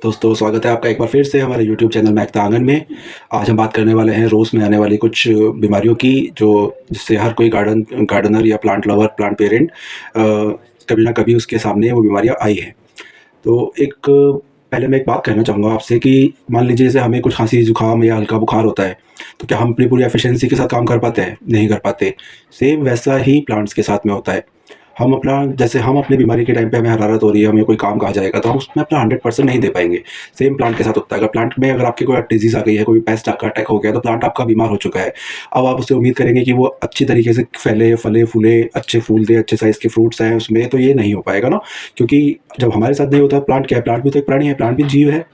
दोस्तों स्वागत है आपका एक बार फिर से हमारे YouTube चैनल महकता आंगन में। आज हम बात करने वाले हैं रोज़ में आने वाली कुछ बीमारियों की, जो जिससे हर कोई गार्डनर या प्लांट लवर, प्लांट पेरेंट कभी ना कभी उसके सामने वो बीमारियां आई हैं। तो पहले मैं एक बात कहना चाहूँगा आपसे कि मान लीजिए जैसे हमें कुछ खांसी जुकाम या हल्का बुखार होता है, तो क्या हम अपनी पूरी एफिशिएंसी के साथ काम कर पाते हैं? नहीं कर पाते। सेम वैसा ही प्लांट्स के साथ में होता है। जैसे हम अपनी बीमारी के टाइम पे हमें हरारत हो रही है, हमें कोई काम कहा जाएगा, तो हम उसमें अपना 100% नहीं दे पाएंगे। सेम प्लांट के साथ होता है। अगर प्लांट में अगर आपकी कोई डिजीज़ आ गई है, कोई पेस्ट का अटैक हो गया, तो प्लांट आपका बीमार हो चुका है। अब आप उससे उम्मीद करेंगे कि वो अच्छी तरीके से फैले, फले, फूले, अच्छे फूल दे, अच्छे साइज़ के फ्रूट्स आएँ उसमें, तो ये नहीं हो पाएगा ना। क्योंकि जब हमारे साथ नहीं होता, प्लांट क्या है? प्लांट भी तो एक प्राणी है, प्लांट भी जीव है,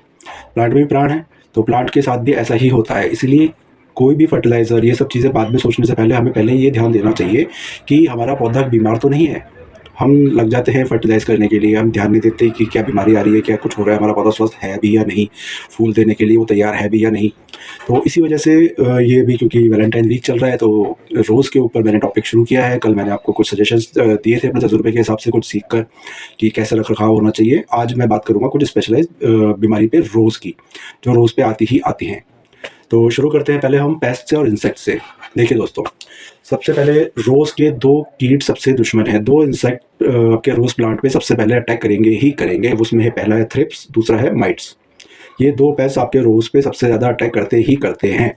प्लांट में भी प्राण है। तो प्लांट के साथ भी ऐसा ही होता है। इसलिए कोई भी फर्टिलाइज़र, ये सब चीज़ें बाद में सोचने से पहले हमें पहले ये ध्यान देना चाहिए कि हमारा पौधा बीमार तो नहीं है। हम लग जाते हैं फर्टिलाइज़ करने के लिए, हम ध्यान नहीं देते कि क्या बीमारी आ रही है, क्या कुछ हो रहा है, हमारा पौधा स्वस्थ है भी या नहीं, फूल देने के लिए वो तैयार है भी या नहीं। तो इसी वजह से ये भी, क्योंकि वैलेंटाइन वीक चल रहा है, तो रोज़ के ऊपर मैंने टॉपिक शुरू किया है। कल मैंने आपको कुछ सजेशंस दिए थे अपने तजुर्बे के हिसाब से, कुछ सीख कर कि कैसे रख रखाव होना चाहिए। आज मैं बात करूँगा कुछ स्पेशलाइज बीमारी पे रोज़ की, जो रोज़ पे आती ही आती हैं। तो शुरू करते हैं पहले हम पेस्ट से और इंसेक्ट से। देखिए दोस्तों, सबसे पहले रोज़ के 2 कीट सबसे दुश्मन हैं। 2 इंसेक्ट आपके रोज़ प्लांट पे सबसे पहले अटैक करेंगे ही करेंगे। उसमें है, पहला है थ्रिप्स, दूसरा है माइट्स। ये 2 पेस्ट आपके रोज़ पे सबसे ज़्यादा अटैक करते ही करते हैं।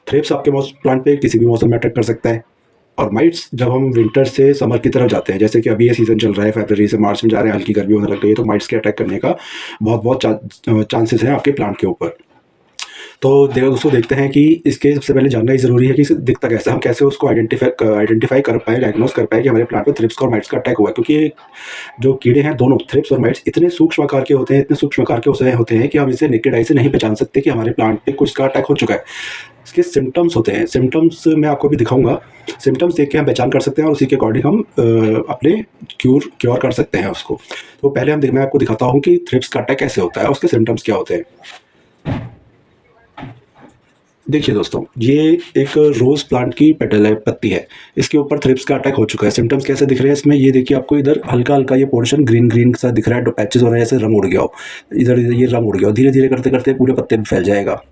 थ्रिप्स आपके प्लांट पे किसी भी मौसम में अटैक कर सकता है, और माइट्स जब हम विंटर से समर की तरफ जाते हैं, जैसे कि अभी ये सीज़न चल रहा है, फरवरी से मार्च में जा रहे हैं, हल्की गर्मी होने लग गई है, तो माइट्स के अटैक करने का बहुत चांसेस हैं आपके प्लांट के ऊपर। तो दोस्तों देखते हैं कि इसके सबसे पहले जानना ही ज़रूरी है कि दिखता कैसे, हम कैसे उसको आइडेंटिफाई कर पाएँ, डायग्नोस कर पाएँ कि हमारे प्लांट पे थ्रिप्स और माइट्स का अटैक हुआ है। क्योंकि ये जो कीड़े हैं, दोनों थ्रिप्स और माइट्स, इतने सूक्ष्म आकार के होते हैं, इतने सूक्ष्म आकार के होते हैं कि हम इसे नेकेड आई से नहीं पहचान सकते कि हमारे प्लांट पे कुछ का अटैक हो चुका है। इसके सिम्टम्स होते हैं, सिम्टम्स मैं आपको भी दिखाऊंगा। सिम्टम्स देख के हम पहचान कर सकते हैं और उसी के अकॉर्डिंग हम अपने क्योर कर सकते हैं उसको। तो पहले मैं आपको दिखाता हूँ कि थ्रिप्स का अटैक कैसे होता है, उसके सिम्टम्स क्या होते हैं। देखिए दोस्तों, ये एक रोज़ प्लांट की पेटल है, पत्ती है। इसके ऊपर थ्रिप्स का अटैक हो चुका है। सिम्टम्स कैसे दिख रहे हैं इसमें, ये देखिए, आपको इधर हल्का हल्का ये पोर्शन ग्रीन ग्रीन सा दिख रहा है, पैचेस हो रहे हैं, जैसे रंग उड़ गया हो। इधर ये रंग उड़ गया हो। धीरे धीरे करते करते पूरे पत्ते में फैल जाएगा।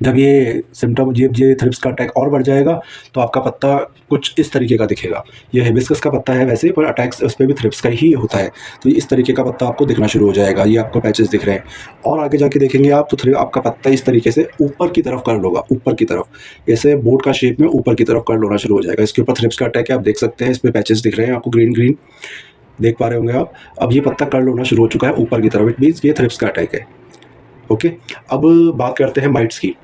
जब ये सिम्टम, ये थ्रिप्स का अटैक और बढ़ जाएगा, तो आपका पत्ता कुछ इस तरीके का दिखेगा। ये हिबिस्कस का पत्ता है वैसे, पर अटैक्स उस पर भी थ्रिप्स का ही होता है। तो इस तरीके का पत्ता आपको दिखना शुरू हो जाएगा। ये आपको पैचेस दिख रहे हैं, और आगे जाके देखेंगे आप तो आपका पत्ता इस तरीके से ऊपर की तरफ कर्ल होगा, ऊपर की तरफ, ऐसे बोट का शेप में ऊपर की तरफ कर्ल होना शुरू हो जाएगा। इसके ऊपर थ्रिप्स का अटैक है, आप देख सकते हैं। इस पर पैचेस दिख रहे हैं आपको, ग्रीन ग्रीन देख पा रहे होंगे आप। अब ये पत्ता कर्ल होना शुरू हो चुका है ऊपर की तरफ, इट मीन्स ये थ्रिप्स का अटैक है। ओके, अब बात करते हैं माइट्स की।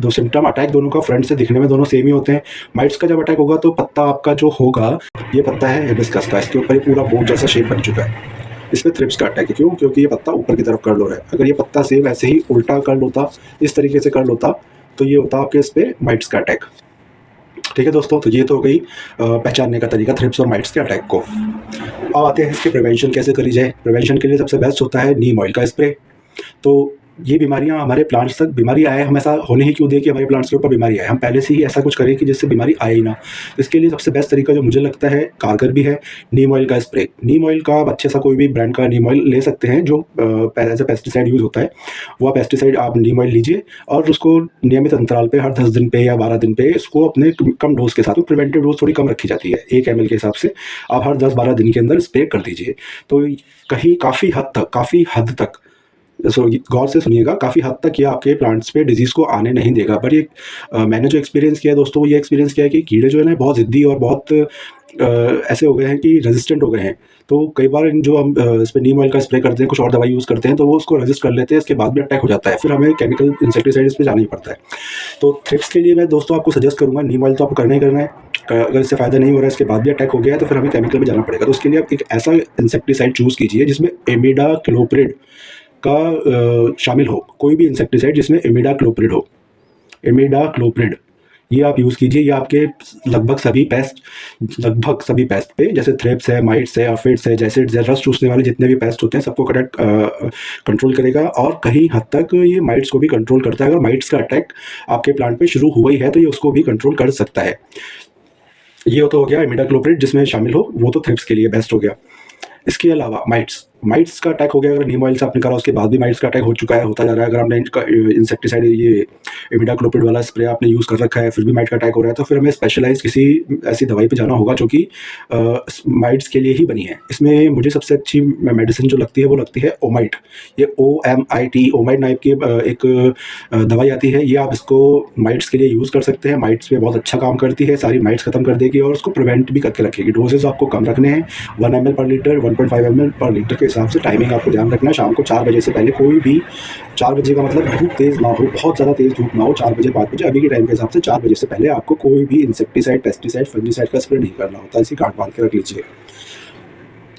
दो सिम्टम अटैक दोनों का फ्रंट से दिखने में दोनों सेम ही होते हैं। माइट्स का जब अटैक होगा तो पत्ता आपका जो होगा, ये पत्ता है हिबिस्कस का, इसके ऊपर ये पूरा बोट जैसा शेप बन चुका है। इसमें थ्रिप्स का अटैक है। क्यों? क्योंकि ये पत्ता ऊपर की तरफ कर्ल हो रहा है। अगर ये पत्ता सेम ऐसे ही उल्टा कर्ल होता, इस तरीके से कर्ल होता, तो ये होता आपके इस पे माइट्स का अटैक। ठीक है दोस्तों, तो ये तो हो गई पहचानने का तरीका थ्रिप्स और माइट्स के अटैक को। अब आते हैं इसके प्रिवेंशन कैसे करी जाए। प्रिवेंशन के लिए सबसे बेस्ट होता है नीम ऑयल का स्प्रे। तो ये बीमारियां हमारे प्लांट्स तक, बीमारी आए, हम ऐसा होने ही क्यों दें कि हमारे प्लांट्स के ऊपर बीमारी आए। हम पहले से ही ऐसा कुछ करें कि जिससे बीमारी आए ही ना। इसके लिए सबसे बेस्ट तरीका जो मुझे लगता है कारगर भी है, नीम ऑयल का स्प्रे। नीम ऑयल का अच्छे सा कोई भी ब्रांड का नीम ऑयल ले सकते हैं, जो एज ए पेस्टिसाइड यूज़ होता है। वह पेस्टिसाइड आप नीम ऑयल लीजिए और उसको नियमित अंतराल पे, हर 10 दिन पे या 12 दिन पे, इसको अपने कम डोज के साथ, प्रिवेंटिव डोज थोड़ी कम रखी जाती है, 1 ml के हिसाब से आप हर 10-12 दिन के अंदर स्प्रे कर दीजिए। तो कहीं काफ़ी हद तक गौर से सुनिएगा, काफ़ी हद तक ये आपके प्लांट्स पे डिजीज़ को आने नहीं देगा। बट ये मैंने जो एक्सपीरियंस किया है दोस्तों, वो ये एक्सपीरियंस किया है कि कीड़े जो है ना, बहुत ज़िद्दी और बहुत ऐसे हो गए हैं कि रेजिस्टेंट हो गए हैं। तो कई बार जो हम इस पर नीम ऑयल का स्प्रे करते हैं, कुछ और दवाई यूज़ करते हैं, तो वो उसको रेजिस्ट कर लेते हैं, इसके बाद भी अटैक हो जाता है। फिर हमें केमिकल इंसेक्टिसाइड इस पर जाना ही पड़ता है। तो थ्रिप्स के लिए मैं दोस्तों आपको सजेस्ट करूँगा, नीम ऑयल तो आपको करना ही करना है। अगर इससे फ़ायदा नहीं हो रहा है, इसके बाद भी अटैक हो गया है, तो फिर हमें केमिकल में जाना पड़ेगा। तो उसके लिए आप एक ऐसा इंसेक्टिसाइड चूज़ कीजिए जिसमें इमिडाक्लोप्रिड का शामिल हो। कोई भी इंसेक्टिसाइड जिसमें इमिडाक्लोप्रिड हो, इमिडाक्लोप्रिड, ये आप यूज़ कीजिए। ये आपके लगभग सभी पेस्ट पे, जैसे थ्रिप्स है, माइट्स है, एफिड्स है, जैसिड्स है, रस चूसने वाले जितने भी पेस्ट होते हैं, सबको कंट्रोल करेगा। और कहीं हद तक ये माइट्स को भी कंट्रोल करता है। अगर माइट्स का अटैक आपके प्लांट पे शुरू हुआ ही है, तो ये उसको भी कंट्रोल कर सकता है। ये तो हो गया इमिडाक्लोप्रिड जिसमें शामिल हो, वो तो थ्रिप्स के लिए बेस्ट हो गया। इसके अलावा माइट्स माइट्स का अटैक हो गया, अगर नीम ऑयल से आपने करा उसके बाद भी माइट्स का अटैक हो चुका है, होता जा रहा है, अगर आपने इंसेक्टिसाइड ये इमिडाक्लोपिड वाला स्प्रे आपने यूज़ कर रखा है फिर भी माइट का अटैक हो रहा है, तो फिर हमें स्पेशलाइज किसी ऐसी दवाई पे जाना होगा जो कि माइट्स के लिए ही बनी है। इसमें मुझे सबसे अच्छी मेडिसिन जो लगती है वो लगती है ओमाइट। ये OMIT ओमाइट नाइप की एक दवाई आती है। ये आप इसको माइट्स के लिए यूज़ कर सकते हैं। माइट्स पे बहुत अच्छा काम करती है, सारी माइट्स खत्म कर देगी और उसको प्रिवेंट भी करके रखेगी। डोजेस आपको कम रखने हैं, 1 ml पर लीटर, 1.5 ml पर लीटर के हिसाब से। टाइमिंग आपको ध्यान रखना है, शाम को 4 बजे से पहले कोई भी, 4 बजे का मतलब धूप तेज़ ना हो, बहुत ज़्यादा तेज़ धूप ना हो, 4 बजे 5 बजे अभी के टाइम के हिसाब से 4 बजे से पहले आपको कोई भी इंसेक्टिसाइड, पेस्टिसाइड, फंजीसाइड का स्प्रे नहीं करना होता है। इसी गांठ बांध के रख लीजिए।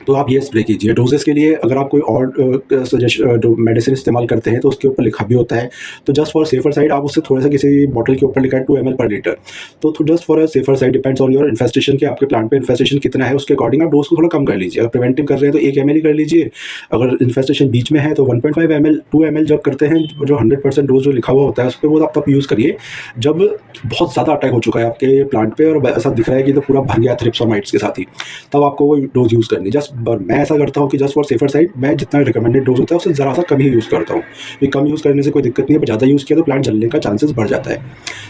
तो आप ये स्प्रे कीजिए। डोजेस के लिए अगर आप कोई और सजेस्ट जो मेडिसिन इस्तेमाल करते हैं तो उसके ऊपर लिखा भी होता है, तो जस्ट फॉर सेफर साइड आप उससे थोड़ा सा, किसी बॉटल के ऊपर लिखा है 2 ml पर लीटर, तो just for a safer side depends on your infestation कि आपके प्लांट पे इन्फेस्टेशन कितना है, उसके अकॉर्डिंग आप डोज को थोड़ा कम कर लीजिए। अगर प्रिवेंटिव कर रहे हैं तो 1 ml ही कर लीजिए, अगर इन्फेस्टेशन बीच में है तो 1.5 ml, 2 ml जब करते हैं, जो 100% डोज जो लिखा हुआ होता है उस पर वो आप तब यूज़ करिए जब बहुत ज़्यादा अटैक हो चुका है आपके प्लांट पे और ऐसा दिख रहा है कि तो पूरा भर गया थ्रिप्स और माइट्स के साथ ही, तब आपको वो डोज यूज़ करनी। जस्ट मैं ऐसा करता हूँ कि जस्ट फॉर सेफर साइड मैं जितना रिकमेंडेड डोज होता है उससे ज़रा सा कम ही यूज़ करता हूँ। ये कम यूज़ करने से कोई दिक्कत नहीं है, पर ज़्यादा यूज़ किया तो प्लांट जलने का चांसेस बढ़ जाता है,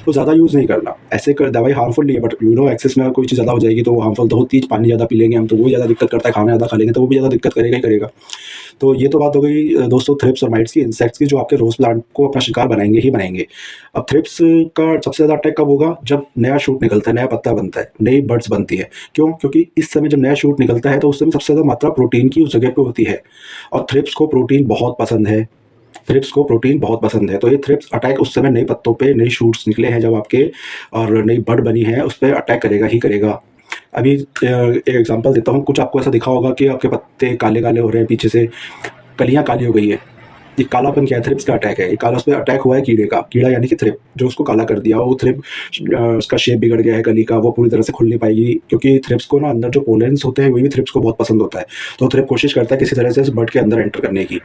तो ज़्यादा यूज़ नहीं करना। ऐसे कर दवाई हार्मफुल नहीं है, बट एक्सेस में कोई चीज़ ज़्यादा हो जाएगी तो वो हार्मफुल तो होती है। पानी ज़्यादा पी लेंगे हम तो वो ज़्यादा दिक्कत करता है, खाना ज़्यादा खा लेंगे तो वो भी ज़्यादा दिक्कत करेगा ही करेगा। तो ये तो बात हो गई दोस्तों थ्रिप्स और माइट्स की, इंसेक्ट्स की, जो आपके रोज़ प्लांट को अपना शिकार बनाएंगे ही बनाएंगे। अब थ्रिप्स का सबसे ज़्यादा अटैक कब होगा? जब नया शूट निकलता है, नया पत्ता बनता है, नई बड्स बनती है। क्यों? क्योंकि इस समय जब नया शूट निकलता है तो उस समय सबसे ज़्यादा मात्रा प्रोटीन की उस जगह पे होती है, और थ्रिप्स को प्रोटीन बहुत पसंद है। थ्रिप्स को प्रोटीन बहुत पसंद है, तो ये थ्रिप्स अटैक उस समय नए पत्तों पे नई शूट्स निकले हैं जब आपके, और नई बड बनी है, उस पर अटैक करेगा ही करेगा। अभी एक एग्जांपल देता हूँ। कुछ आपको ऐसा दिखा होगा कि आपके पत्ते काले काले हो रहे हैं, पीछे से कलियां काली हो गई है। ये कालापन क्या है? थ्रिप्स का अटैक है। ये काला, उस पर अटैक हुआ है कीड़े का, कीड़ा यानी कि थ्रिप, जो उसको काला कर दिया। वो थ्रिप, उसका शेप बिगड़ गया है कली का, वो पूरी तरह से खुल नहीं पाएगी, क्योंकि थ्रिप्स को ना अंदर जो पोलेंस होते हैं वही भी थ्रिप्स को बहुत पसंद होता है। तो थ्रिप कोशिश करता है किसी तरह से इस बड के अंदर एंटर करने की।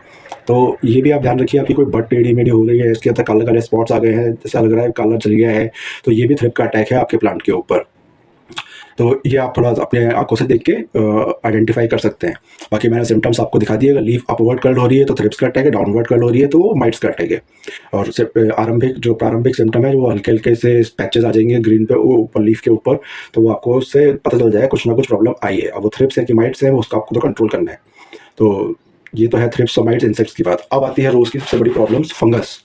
तो ये भी आप ध्यान रखिए, आपकी कोई बड टेढ़ी मेढ़ी हो रही है, इसके अंदर काले काले स्पॉट्स आ गए हैं, जैसा लग रहा है काला चल गया है, तो ये भी थ्रिप का अटैक है आपके प्लांट के ऊपर। तो ये आप थोड़ा अपने आंखों से देख के आइडेंटिफाई कर सकते हैं। बाकी मैंने सिम्टम्स आपको दिखा दिए। अगर लीफ अपवर्ड कर्ल हो रही है तो थ्रिप्स का अटैक है, डाउनवर्ड कर्ल हो रही है तो वो माइट्स का अटैक है। और सिर्फ प्रारंभिक सिम्टम है, वो हल्के हल्के से पैचेस आ जाएंगे ग्रीन पे ऊपर लीफ के ऊपर, तो वो आपको उससे पता चल जाएगा कुछ ना कुछ प्रॉब्लम आई है। अब वो थ्रिप्स है कि माइट्स है, वो उसका आपको तो कंट्रोल करना है। तो ये तो है थ्रिप्स और माइट्स, इंसेक्ट्स की बात। अब आती है रोज़ की सबसे बड़ी प्रॉब्लम्स, फंगस।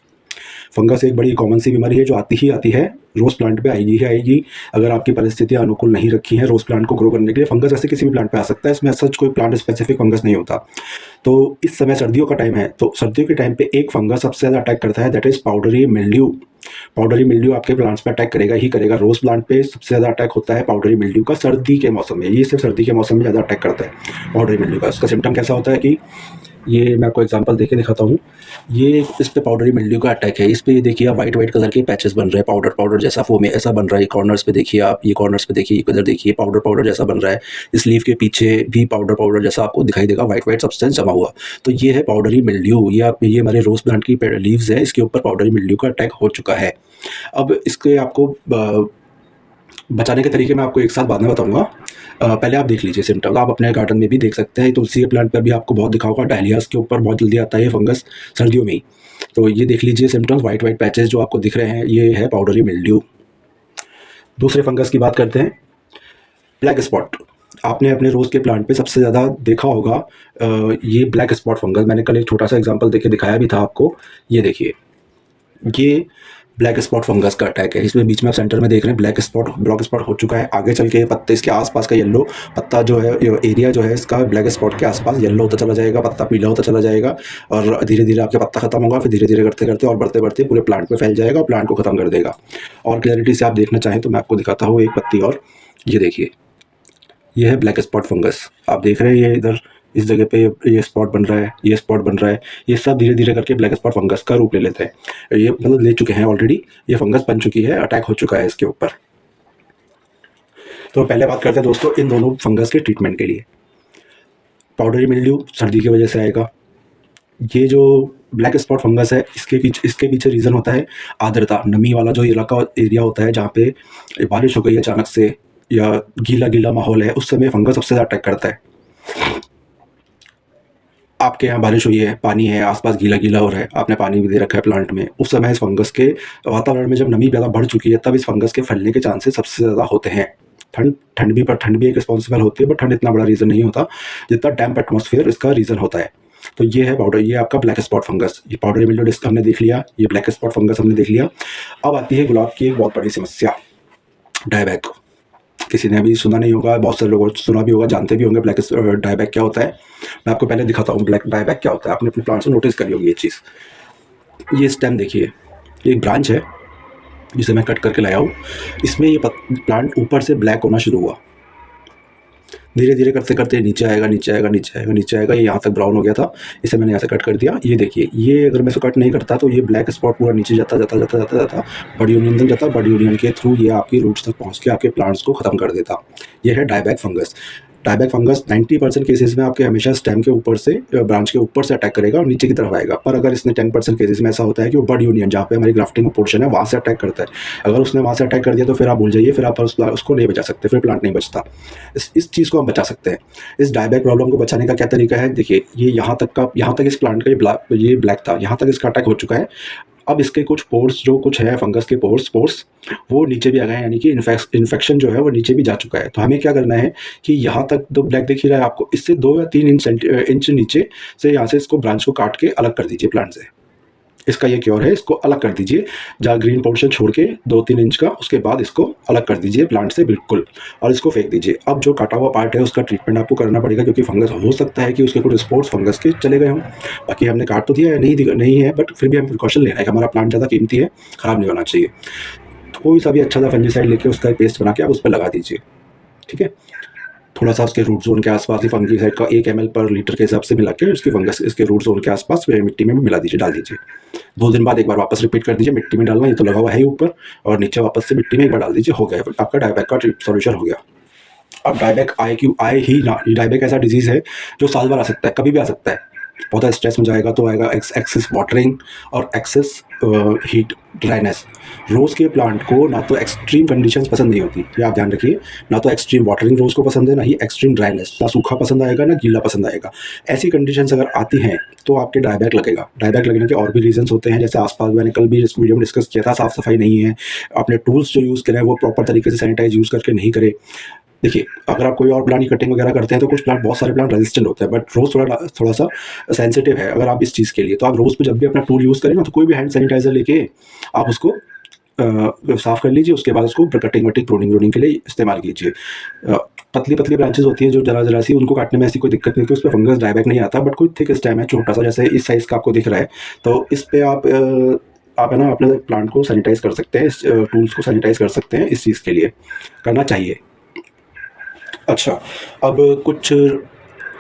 फंगस एक बड़ी कॉमन सी बीमारी है जो आती ही आती है, रोज़ प्लांट पे आएगी ही आएगी। अगर आपकी परिस्थितियाँ अनुकूल नहीं रखी हैं रोज़ प्लांट को ग्रो करने के लिए, फंगस ऐसे किसी भी प्लांट पे आ सकता है, इसमें सच कोई प्लांट स्पेसिफिक फंगस नहीं होता। तो इस समय सर्दियों का टाइम है, तो सर्दियों के टाइम पे एक फंगस सबसे ज़्यादा अटैक करता है, that is powdery mildew. Powdery mildew आपके प्लांट्स पे अटैक करेगा ही करेगा। रोज़ प्लांट पे सबसे ज़्यादा अटैक होता है पाउडरी मिल्ड्यू का सर्दी के मौसम में। ये सिर्फ सर्दी के मौसम में ज़्यादा अटैक करता है पाउडरी मिल्ड्यू का। इसका सिम्टम कैसा होता है कि ये मैं आपको एग्जांपल देके दिखाता हूँ। ये इस पे पाउडरी मिल्ड्यू का अटैक है। इस पे ये देखिए आप वाइट कलर के पैचेस बन रहे हैं, पाउडर पाउडर जैसा फोम ऐसा बन रहा है। कॉर्नर्स पे देखिए आप, ये कॉर्नर्स पे देखिए, इधर देखिए पाउडर पाउडर जैसा बन रहा है। इस लीफ के पीछे भी पाउडर पाउडर जैसा आपको दिखाई देगा, वाइट वाइट सब्सटेंस जमा हुआ। तो ये है पाउडरी मिल्ड्यू। ये हमारे रोज़ प्लांट की लीव्स है, इसके ऊपर पाउडरी मिल्ड्यू का अटैक हो चुका है। अब इसके आपको बचाने के तरीके मैं आपको एक साथ बाद में बताऊंगा। पहले आप देख लीजिए सिम्टम्स, आप अपने गार्डन में भी देख सकते हैं। तुलसी के प्लांट पर भी आपको बहुत दिखा होगा, डायलियास के ऊपर बहुत जल्दी आता है ये फंगस सर्दियों में ही। तो ये देख लीजिए सिम्टम्स, वाइट वाइट पैचेस जो आपको दिख रहे हैं, ये है पाउडरी मिल्ड्यू। दूसरे फंगस की बात करते हैं, ब्लैक स्पॉट। आपने अपने रोज़ के प्लांट पे सबसे ज़्यादा देखा होगा ये ब्लैक स्पॉट फंगस। मैंने कल एक छोटा सा एग्जांपल देके दिखाया भी था आपको। ये देखिए, ये ब्लैक स्पॉट फंगस का अटैक है। इसमें बीच में आप सेंटर में देख रहे हैं ब्लैक स्पॉट हो चुका है। आगे चल के पत्ते इसके आसपास का येलो पत्ता जो है, एरिया जो है इसका ब्लैक स्पॉट के आसपास येलो होता चला जाएगा, पत्ता पीला होता चला जाएगा, और धीरे धीरे आपके पत्ता खत्म होगा, फिर धीरे धीरे करते करते और बढ़ते बढ़ते पूरे प्लांट पे फैल जाएगा और प्लांट को खत्म कर देगा। और क्लैरिटी से आप देखना चाहें तो मैं आपको दिखाता हूँ एक पत्ती और। ये देखिए, ये है ब्लैक स्पॉट फंगस। आप देख रहे हैं ये इधर इस जगह पे ये स्पॉट बन रहा है, ये स्पॉट बन रहा है। ये सब धीरे धीरे करके ब्लैक स्पॉट फंगस का रूप ले लेते हैं। ये मतलब ले चुके हैं ऑलरेडी, ये फंगस बन चुकी है, अटैक हो चुका है इसके ऊपर। तो पहले बात करते हैं दोस्तों इन दोनों फंगस के ट्रीटमेंट के लिए। पाउडरी मिल्ड्यू सर्दी की वजह से आएगा। ये जो ब्लैक स्पॉट फंगस है, इसके पीछे रीज़न होता है आर्द्रता, नमी वाला जो एरिया होता है, जहाँ पे बारिश हो गई अचानक से या गीला गीला माहौल है, उस समय फंगस सबसे ज़्यादा अटैक करता है। आपके यहाँ बारिश हुई है, पानी है, आसपास गीला गीला हो रहा है, आपने पानी भी दे रखा है प्लांट में, उस समय इस फंगस के वातावरण में जब नमी ज़्यादा बढ़ चुकी है तब इस फंगस के फैलने के चांसेस सबसे ज़्यादा होते हैं। ठंड भी एक रिस्पॉन्सिबल होती है, बट ठंड इतना बड़ा रीज़न नहीं होता जितना डैम्प एटमॉस्फेयर इसका रीज़न होता है। तो ये है पाउडर, ये आपका ब्लैक स्पॉट फंगस, ये पाउडरी मिल्ड्यू डिस्क हमने देख लिया, ये ब्लैक स्पॉट फंगस हमने देख लिया। अब आती है गुलाब की एक बहुत बड़ी समस्या, डायबैक। किसी ने अभी सुना नहीं होगा, बहुत सारे लोगों सुना भी होगा, जानते भी होंगे ब्लैक डायबैक क्या होता है। मैं आपको पहले दिखाता हूँ ब्लैक डायबैक क्या होता है, आपने अपने प्लांट से नोटिस करी होगी ये चीज़। ये स्टेम देखिए, ये एक ब्रांच है जिसे मैं कट करके लाया हूँ। इसमें ये प्लांट ऊपर से ब्लैक होना शुरू हुआ, धीरे धीरे करते करते नीचे आएगा, नीचे आएगा, नीचे आएगा, नीचे आएगा, ये यहाँ तक ब्राउन हो गया था, इसे मैंने यहाँ से कट कर दिया। ये देखिए, ये अगर मैं इसे कट नहीं करता तो ये ब्लैक स्पॉट पूरा नीचे जाता जाता जाता जाता जाता बड़ी यूनियन तक जाता, बड़ी यूनियन के थ्रू ये आपकी रूट्स तक पहुँच के आपके प्लांट्स को ख़त्म कर देता। ये है dieback fungus. Dieback fungus 90% cases में आपके हमेशा स्टेम के ऊपर से, ब्रांच के ऊपर से अटैक करेगा और नीचे की तरफ आएगा। पर अगर इसने 10% केसेस में ऐसा होता है कि वो बड यूनियन जहाँ पे हमारी ग्राफ्टिंग पोर्शन है वहाँ से अटैक करता है। अगर उसने वहाँ से अटैक कर दिया तो फिर आप भूल जाइए, फिर आप उसको नहीं बचा सकते, फिर प्लांट नहीं बचता। इस चीज़ को हम बचा सकते हैं। इस डायबैक प्रॉब्लम को बचाने का क्या तरीका है, देखिए, ये यहाँ तक इस प्लांट का ये ब्लैक था, यहाँ तक इसका अटैक हो चुका है। अब इसके कुछ पोर्स जो कुछ है फंगस के पोर्स वो नीचे भी आ गए हैं, यानी कि इन्फेक्शन जो है वो नीचे भी जा चुका है। तो हमें क्या करना है कि यहाँ तक तो ब्लैक दिख ही रहा है आपको, इससे 2 या 3 इंच नीचे से यहाँ से इसको ब्रांच को काट के अलग कर दीजिए प्लांट से। इसका ये क्योर है, इसको अलग कर दीजिए, जहाँ ग्रीन पोर्शन छोड़ के 2-3 इंच का, उसके बाद इसको अलग कर दीजिए प्लांट से बिल्कुल, और इसको फेंक दीजिए। अब जो काटा हुआ पार्ट है उसका ट्रीटमेंट आपको करना पड़ेगा, क्योंकि फंगस हो सकता है कि उसके कुछ स्पोर्स फंगस के चले गए हों। बाकी हमने काट तो दिया है, नहीं है, बट फिर भी हम प्रिकॉशन ले रहे हैं कि हमारा प्लांट ज़्यादा कीमती है, ख़राब नहीं होना चाहिए। कोई सा भी अच्छा सा फंजीसाइड लेके उसका पेस्ट बना के आप उस पर लगा दीजिए, ठीक है। थोड़ा सा उसके रूट जोन के आसपास ही फंगीसाइड का 1 ml पर लीटर के हिसाब से मिला के उसकी फंगस इसके रूट जोन के आसपास मिट्टी में भी मिला दीजिए, डाल दीजिए। 2 दिन बाद एक बार वापस रिपीट कर दीजिए, मिट्टी में डालना, ये तो लगा हुआ है ही ऊपर, और नीचे वापस से मिट्टी में एक बार डाल दीजिए, हो गया आपका डायबैक का सॉल्यूशन हो गया। अब डायबैक आए ही ना, ये डायबैक ऐसा डिजीज़ है जो साल भर आ सकता है, कभी भी आ सकता है। बहुत स्ट्रेस में जाएगा तो आएगा एक्सेस वाटरिंग और एक्सेस हीट ड्राइनेस। रोज़ के प्लांट को ना तो एक्सट्रीम कंडीशंस पसंद नहीं होती, ये आप ध्यान रखिए, ना तो एक्सट्रीम वाटरिंग रोज़ को पसंद है, ना ही एक्सट्रीम ड्राइनेस, ना सूखा पसंद आएगा ना गीला पसंद आएगा। ऐसी कंडीशंस अगर आती हैं तो आपके डायबैक लगेगा। डायबैक लगने के और भी रीजंस होते हैं, जैसे आसपास मैंने कल भी इस वीडियो में डिस्कस किया था, साफ़ सफाई नहीं है, अपने टूल्स जो यूज़ करें वो प्रॉपर तरीके से सैनिटाइज यूज़ करके नहीं करें। देखिए, अगर आप कोई और प्लांट की कटिंग वगैरह करते हैं तो कुछ प्लांट, बहुत सारे प्लांट रेजिस्टेंट होते हैं, बट रोज़ थोड़ा सा सेंसिटिव है अगर आप इस चीज़ के लिए। तो आप रोज़ पे जब भी अपना टूल यूज़ करें ना, तो कोई भी हैंड सैनिटाइजर लेके आप उसको साफ़ कर लीजिए, उसके बाद उसको कटिंग वटिंग प्रूनिंग के लिए इस्तेमाल कीजिए। पतली पतली ब्रांचेस होती हैं जो जरा सी, उनको काटने में ऐसी कोई दिक्कत नहीं, कि उस पर फंगस डायबैक नहीं आता, बट कोई थिक स्टेम है छोटा सा, जैसे इस साइज़ का आपको दिख रहा है, तो इस पर आप है ना अपने प्लांट को सैनिटाइज कर सकते हैं, इस टूल्स को सैनिटाइज कर सकते हैं, इस चीज़ के लिए करना चाहिए। अच्छा, अब कुछ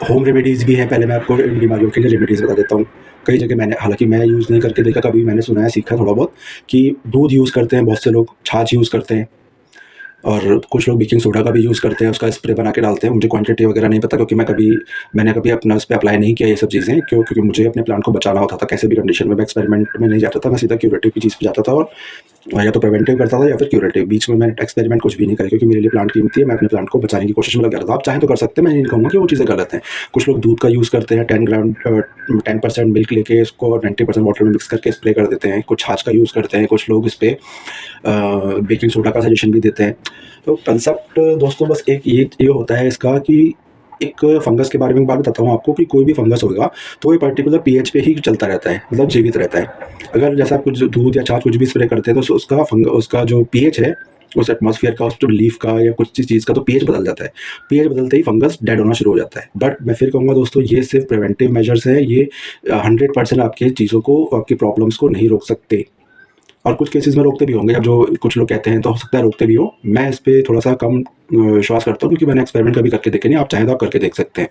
होम रेमेडीज़ भी हैं, पहले मैं आपको इन बीमारियों के लिए रेमेडीज़ बता देता हूँ। कई जगह मैंने, हालाँकि मैं यूज़ नहीं करके देखा, कभी मैंने सुना है, सीखा थोड़ा बहुत, कि दूध यूज़ करते हैं बहुत से लोग, छाछ यूज़ करते हैं, और कुछ लोग बेकिंग सोडा का भी यूज़ करते हैं, उसका स्प्रे बना के डालते हैं। मुझे क्वांटिटी वगैरह नहीं पता, क्योंकि मैंने कभी अपना उस पे अप्लाई नहीं किया ये सब चीज़ें, क्योंकि मुझे अपने प्लांट को बचाना होता था कैसे भी कंडीशन में। मैं एक्सपेरिमेंट में नहीं जाता था, मैं सीधा क्यूरेटिव की चीज़ पे जाता था, और या तो प्रिवेंटिव करता था या फिर क्यूरेटिव। बीच में मैंने एक्सपेरिमेंट कुछ भी नहीं करा, क्योंकि मेरे लिए प्लांट कीमती है, मैं अपने प्लांट को बचाने की कोशिश में लगा रहा था। आप चाहें तो कर सकते हैं, मैं नहीं कहूँगा कि वो चीज़ें गलत हैं। कुछ लोग दूध का यूज़ करते हैं, 10% मिल्क लेके इसको 90% वाटर में मिक्स करके स्प्रे कर देते हैं। कुछ छाछ का यूज़ करते हैं, कुछ लोग इस पर बेकिंग सोडा का सजेशन भी देते हैं। तो कंसेप्ट दोस्तों बस एक ये होता है इसका, कि एक फंगस के बारे में एक बात बताता हूँ आपको, कि कोई भी फंगस होगा तो ये पर्टिकुलर पीएच पे ही चलता रहता है, मतलब जीवित रहता है। अगर जैसा आप कुछ दूध या छाछ कुछ भी स्प्रे करते हैं तो उसका जो पीएच है, उस एटमॉस्फेयर का, उस लीफ का या कुछ चीज़ का, तो पीएच बदल जाता है। पीएच बदलते ही फंगस डेड होना शुरू हो जाता है। बट मैं फिर कहूँगा दोस्तों, ये सिर्फ प्रिवेंटिव मेजर्स है, ये 100% आपके चीज़ों को, आपकी प्रॉब्लम्स को नहीं रोक सकते, और कुछ केसेस में रोकते भी होंगे। अब जो कुछ लोग कहते हैं तो हो सकता है रोकते भी हो, मैं इस पर थोड़ा सा कम विश्वास करता हूँ, क्योंकि मैंने एक्सपेरिमेंट कभी करके देखे नहीं। आप चाहें तो आप करके देख सकते हैं।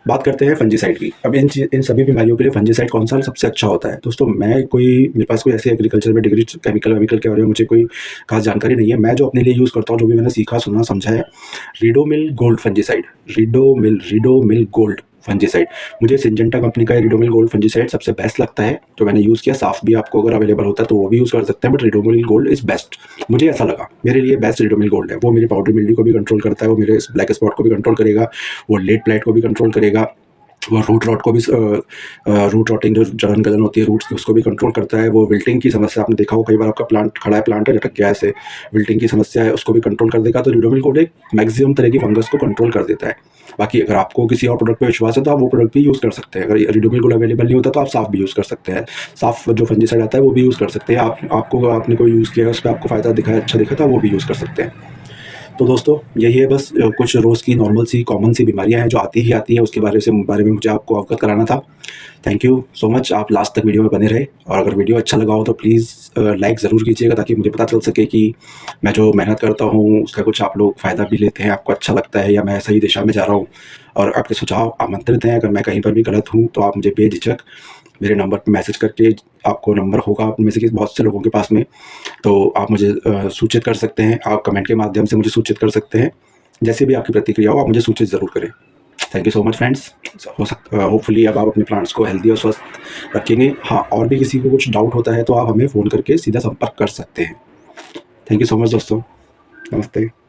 बात करते हैं फंजीसाइड की। अब इन सभी बीमारियों के लिए फंजीसाइड कौन सा सबसे अच्छा होता है दोस्तों? मेरे पास कोई ऐसी एग्रीकल्चर में डिग्री केमिकल के बारे में मुझे कोई खास जानकारी नहीं है। मैं जो अपने लिए यूज़ करता हूँ, जो भी मैंने सीखा सुना समझा है, Ridomil gold fungicide, Ridomil gold fungicide. मुझे सिंजेंटा कंपनी का रिडोमिल गोल्ड फंजीसाइड सबसे बेस्ट लगता है, जो मैंने यूज़ किया। साफ भी आपको अगर अवेलेबल होता है तो वो भी यूज़ कर सकते हैं, but Ridomil gold is best, मुझे ऐसा लगा। मेरे लिए बेस्ट रिडोमिल गोल्ड है। वो मेरी पाउडरी मिल्ड्यू को भी कंट्रोल करता है, वो मेरे ब्लैक स्पॉट को भी कंट्रोल करेगा, वो लेट ब्लाइट को भी कंट्रोल करेगा, वो रूट रॉट को भी रूट रॉटिंग जो जलन गलन होती है रूट्स की उसको भी कंट्रोल करता है। वो विल्टिंग की समस्या आपने देखा हो कई बार, आपका प्लांट खड़ा है, प्लांट है लटक गया है ऐसे, विल्टिंग की समस्या है उसको भी कंट्रोल कर देगा। तो रिडोमिल गोल्ड एक मैक्सिमम तरह की फंगस को कंट्रोल कर देता है। बाकी अगर आपको किसी और प्रोडक्ट पे विश्वास है तो आप वो प्रोडक्ट भी यूज़ कर सकते हैं। अगर रिडोमिल गोल्ड अवेलेबल नहीं होता तो आप साफ भी यूज़ कर सकते हैं। साफ जो फंजीसाइड आता है वो भी यूज़ कर सकते हैं। आपको आपने कोई यूज़ किया है उस पर आपको फ़ायदा दिखा है, अच्छा दिखा था, वो भी यूज़ कर सकते हैं। तो दोस्तों यही है बस, कुछ रोज़ की नॉर्मल सी कॉमन सी बीमारियां हैं जो आती ही आती है, उसके बारे में मुझे आपको अवगत कराना था। थैंक यू सो मच, आप लास्ट तक वीडियो में बने रहे। और अगर वीडियो अच्छा लगा हो तो प्लीज़ लाइक ज़रूर कीजिएगा, ताकि मुझे पता चल सके कि मैं जो मेहनत करता हूँ उसका कुछ आप लोग फ़ायदा भी लेते हैं, आपको अच्छा लगता है या मैं सही दिशा में जा रहा हूँ। और आपके सुझाव आमंत्रित हैं। अगर मैं कहीं पर भी गलत हूँ तो आप मुझे बेझिझक मेरे नंबर पर मैसेज करके, आपको नंबर होगा आप में से बहुत से लोगों के पास में, तो आप मुझे सूचित कर सकते हैं। आप कमेंट के माध्यम से मुझे सूचित कर सकते हैं। जैसे भी आपकी प्रतिक्रिया हो आप मुझे सूचित ज़रूर करें। Thank you so much friends. Hopefully अब आप अपने प्लांट्स को हेल्दी और स्वस्थ रखेंगे। हाँ, और भी किसी को कुछ डाउट होता है तो आप हमें फ़ोन करके सीधा संपर्क कर सकते हैं। थैंक यू सो मच दोस्तों। नमस्ते।